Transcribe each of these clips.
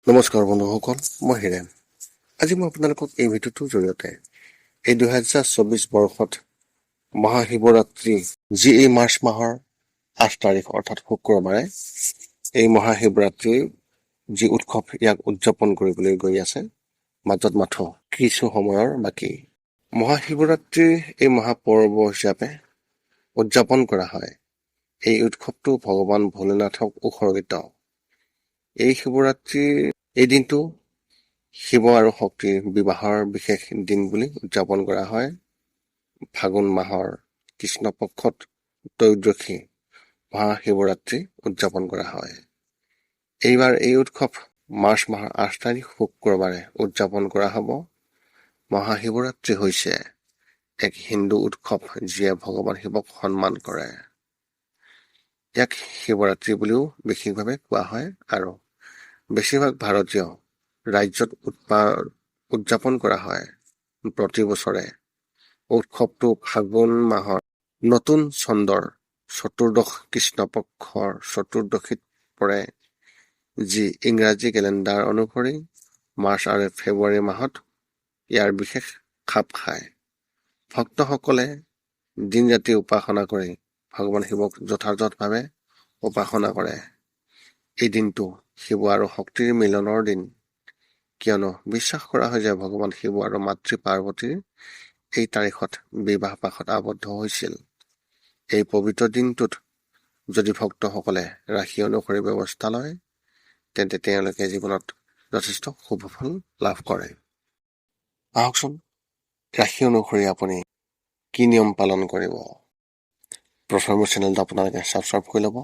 নমস্কাৰ বন্ধুসকল, মই হিৰেণ। আজি মই আপোনালোকক এই ভিডিঅ'টোৰ জৰিয়তে এই 2024 বৰ্ষত মহাশিৱৰাত্ৰি, যি এই মাৰ্চ মাহৰ 8 তাৰিখ অৰ্থাৎ শুক্ৰবাৰে এই মহাশিৱৰাত্ৰিৰ যি উৎসৱ, ইয়াক উদযাপন কৰিবলৈ গৈ আছে। মাজত মাথো কিছু সময়ৰ বাকী। মহাশিৱৰাত্ৰিৰ এই মহাপৰ্ব হিচাপে উদযাপন কৰা হয়। এই উৎসৱটো ভগৱান ভোলেনাথক উৎসৰ্গিত। এই শিৱৰাত্ৰিৰ এই দিনটো শিৱ আৰু শক্তিৰ বিবাহৰ বিশেষ দিন বুলি উদযাপন কৰা হয়। ফাগুন মাহৰ কৃষ্ণপক্ষত ত্ৰয়োদশী মহাশিৱৰাত্ৰি উদযাপন কৰা হয়। এইবাৰ এই উৎসৱ মাৰ্চ মাহৰ 8 তাৰিখ শুক্ৰবাৰে উদযাপন কৰা হ'ব। মহাশিৱৰাত্ৰি হৈছে এক হিন্দু উৎসৱ, যিয়ে ভগৱান শিৱক সন্মান কৰে। ইয়াক শিৱৰাত্ৰি বুলিও বিশেষভাৱে কোৱা হয় আৰু বেছিভাগ ভাৰতীয় ৰাজ্যত উদযাপন কৰা হয়। প্ৰতি বছৰে উৎসৱটো ফাগুন মাহৰ নতুন চন্দ্ৰৰ চতুৰ্দশ কৃষ্ণপক্ষৰ চতুৰ্দশীত পৰে, যি ইংৰাজী কেলেণ্ডাৰ অনুসৰি মাৰ্চ আৰু ফেব্ৰুৱাৰী মাহত ইয়াৰ বিশেষ খাপ খায়। ভক্তসকলে দিন ৰাতি উপাসনা কৰি ভগৱান শিৱক যথাযথভাৱে উপাসনা কৰে। এই দিনটো শিৱ আৰু শক্তিৰ মিলনৰ দিন, কিয়নো বিশ্বাস কৰা হয় যে ভগৱান শিৱ আৰু মাতৃ পাৰ্বতীৰ এই তাৰিখত বিবাহ পাশত আবদ্ধ হৈছিল। এই পবিত্ৰ দিনটোত যদি ভক্তসকলে ৰাশি অনুসৰি ব্যৱস্থা লয়, তেন্তে তেওঁলোকে জীৱনত যথেষ্ট শুভ ফল লাভ কৰে। আহকচোন, ৰাশি অনুসৰি আপুনি কি নিয়ম পালন কৰিব। প্ৰথমে মোৰ চেনেলটো আপোনালোকে ছাবস্ক্ৰাইব কৰি ল'ব,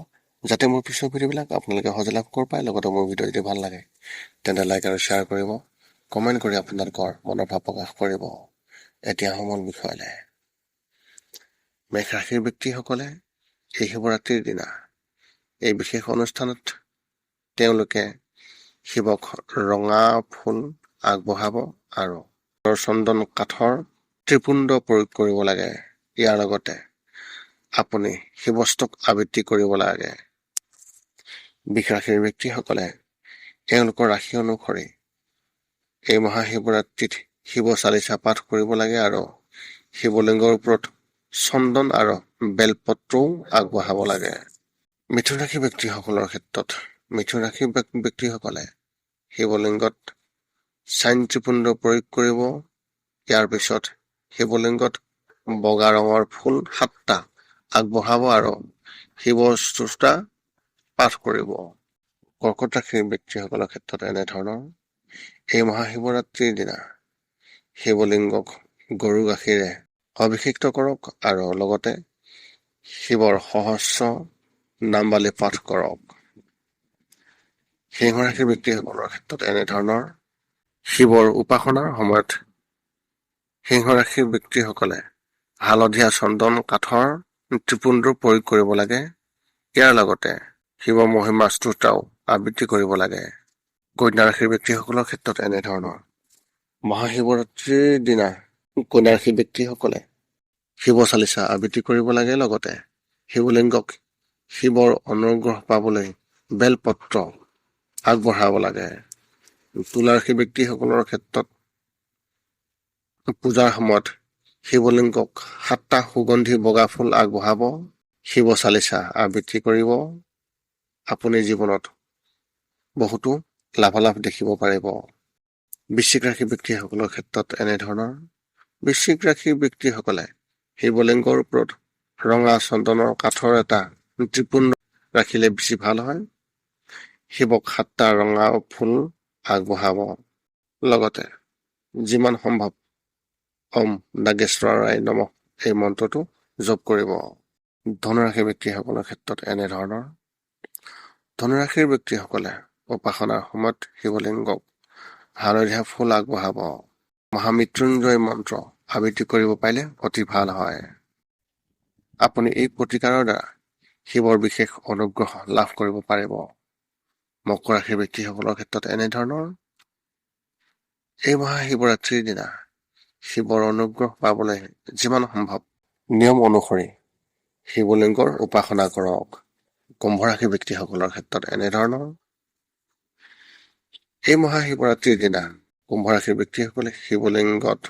যাতে মোৰ পিছৰ ভিডিঅ'বিলাক আপোনালোকে সহজে লাভ কৰিব পাৰে। লগতে মোৰ ভিডিঅ' যদি ভাল লাগে তেন্তে লাইক আৰু শ্বেয়াৰ কৰিব, কমেণ্ট কৰি আপোনালোকৰ মনৰ ভাৱ প্ৰকাশ কৰিব। এতিয়া মূল বিষয়লৈ। মেষ ৰাশিৰ ব্যক্তিসকলে এই শিৱৰাত্ৰিৰ দিনা এই বিশেষ অনুষ্ঠানত তেওঁলোকে শিৱক ৰঙা ফুল আগবঢ়াব আৰু চন্দন কাঠৰ ত্ৰিপুণ্ড প্ৰয়োগ কৰিব লাগে। ইয়াৰ লগতে আপুনি শিৱষ্টক আবৃত্তি কৰিব লাগে। বৃষ ৰাশিৰ ব্যক্তিসকলে তেওঁলোকৰ ৰাশি অনুসৰি এই মহাশিৱৰাত্ৰিত শিৱ চালিচা পাঠ কৰিব লাগে আৰু শিৱলিংগৰ ওপৰত চন্দন আৰু বেলপত্ৰও আগবঢ়াব লাগে। মিথুন ৰাশিৰ ব্যক্তিসকলৰ ক্ষেত্ৰত মিথুন ৰাশিৰ ব্যক্তিসকলে শিৱলিংগত চাইন ত্ৰিপুণ্ড প্ৰয়োগ কৰিব। ইয়াৰ পিছত শিৱলিংগত বগা ৰঙৰ ফুল 7টা আগবঢ়াব আৰু শিৱ স্তোত্ৰ পাঠ কৰিব। কৰ্কট ৰাশিৰ ব্যক্তিসকলৰ ক্ষেত্ৰত এনেধৰণৰ। এই মহাশিৱৰাত্ৰিৰ দিনা শিৱলিংগক গৰু গাখীৰে অভিষিক্ত কৰক আৰু লগতে শিৱৰ সহস্ৰ নামাৱলী পাঠ কৰক। সিংহ ৰাশিৰ ব্যক্তিসকলৰ ক্ষেত্ৰত এনেধৰণৰ। শিৱৰ উপাসনাৰ সময়ত সিংহ ৰাশিৰ ব্যক্তিসকলে হালধীয়া চন্দন কাঠৰ ত্ৰিপুণ্ড প্ৰয়োগ কৰিব লাগে। ইয়াৰ লগতে শিৱ মহিমা স্তোত্ৰও আবৃত্তি কৰিব লাগে। কন্যা ৰাশিৰ ব্যক্তিসকলৰ ক্ষেত্ৰত এনেধৰণৰ। মহাশিৱৰাত্ৰিৰ দিনা কন্যা ৰাশিৰ ব্যক্তিসকলে শিৱ চালিচা আবৃত্তি কৰিব লাগে। লগতে শিৱলিংগক শিৱৰ অনুগ্ৰহ পাবলৈ বেলপত্ৰ আগবঢ়াব লাগে। তুলা ৰাশিৰ ব্যক্তিসকলৰ ক্ষেত্ৰত পূজাৰ সময়ত শিৱলিংগক 7টা সুগন্ধি বগা ফুল আগবঢ়াব, শিৱ চালিচা আবৃত্তি কৰিব। আপুনি জীৱনত বহুতো লাভালাভ দেখিব পাৰিব। বৃশ্চিক ৰাশিৰ ব্যক্তিসকলৰ ক্ষেত্ৰত এনেধৰণৰ। বৃশ্চিক ৰাশিৰ ব্যক্তিসকলে শিৱলিংগৰ ওপৰত ৰঙা চন্দনৰ কাঠৰ এটা ত্ৰিপুণ্ড ৰাখিলে বেছি ভাল হয়। শিৱক 7টা ৰঙা ফুল আগবঢ়াব। লগতে যিমান সম্ভৱ ওম নাগেশ্বৰায় নমঃ এই মন্ত্ৰটো জপ কৰিব। ধনুৰাশিৰ ব্যক্তিসকলৰ ক্ষেত্ৰত এনেধৰণৰ। ধনুৰাশিৰ ব্যক্তিসকলে উপাসনাৰ সময়ত শিৱলিংগক হালধীয়া ফুল আগবঢ়াব। মহামৃত্যুঞ্জয় মন্ত্ৰ আবৃত্তি কৰিব পাৰিলে অতি ভাল হয়। আপুনি এই প্ৰতিকাৰৰ দ্বাৰা শিৱৰ বিশেষ অনুগ্ৰহ লাভ কৰিব পাৰিব। মকৰ ৰাশিৰ ব্যক্তিসকলৰ ক্ষেত্ৰত এনেধৰণৰ। এই মহাশিৱৰাত্ৰিৰ দিনা শিৱৰ অনুগ্ৰহ পাবলৈ যিমান সম্ভৱ নিয়ম অনুসৰি শিৱলিংগৰ উপাসনা কৰক। কুম্ভ ৰাশিৰ ব্যক্তিসকলৰ ক্ষেত্ৰত এনেধৰণৰ। এই মহাশিৱৰাত্ৰিৰ দিনা কুম্ভ ৰাশিৰ ব্যক্তিসকলে শিৱলিংগত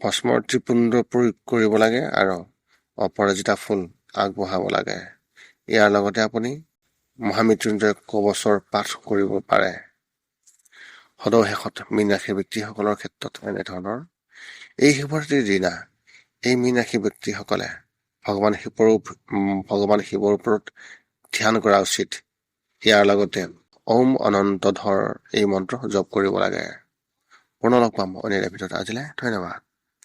ভস্মৰ ত্ৰিপুণ্ড প্ৰয়োগ কৰিব লাগে আৰু অপৰাজিতা ফুল আগবঢ়াব লাগে। ইয়াৰ লগতে আপুনি মহামৃত্যুঞ্জয় কৱচৰ পাঠ কৰিব পাৰে। সদৌ মীন ৰাশিৰ ব্যক্তিসকলৰ ক্ষেত্ৰত এনেধৰণৰ এই শিৱৰাত্ৰিৰ দিনা এই মীন ৰাশিৰ ব্যক্তিসকলে ভগৱান শিৱৰ ওপৰত ধ্যান কৰা উচিত। ইয়াৰ লগতে ওম অনন্ত ধৰ এই মন্ত্ৰ জপ কৰিব লাগে। পুনৰ লগ পাম অন্য এটা ভিডিঅ'ত। আজিলৈ ধন্যবাদ।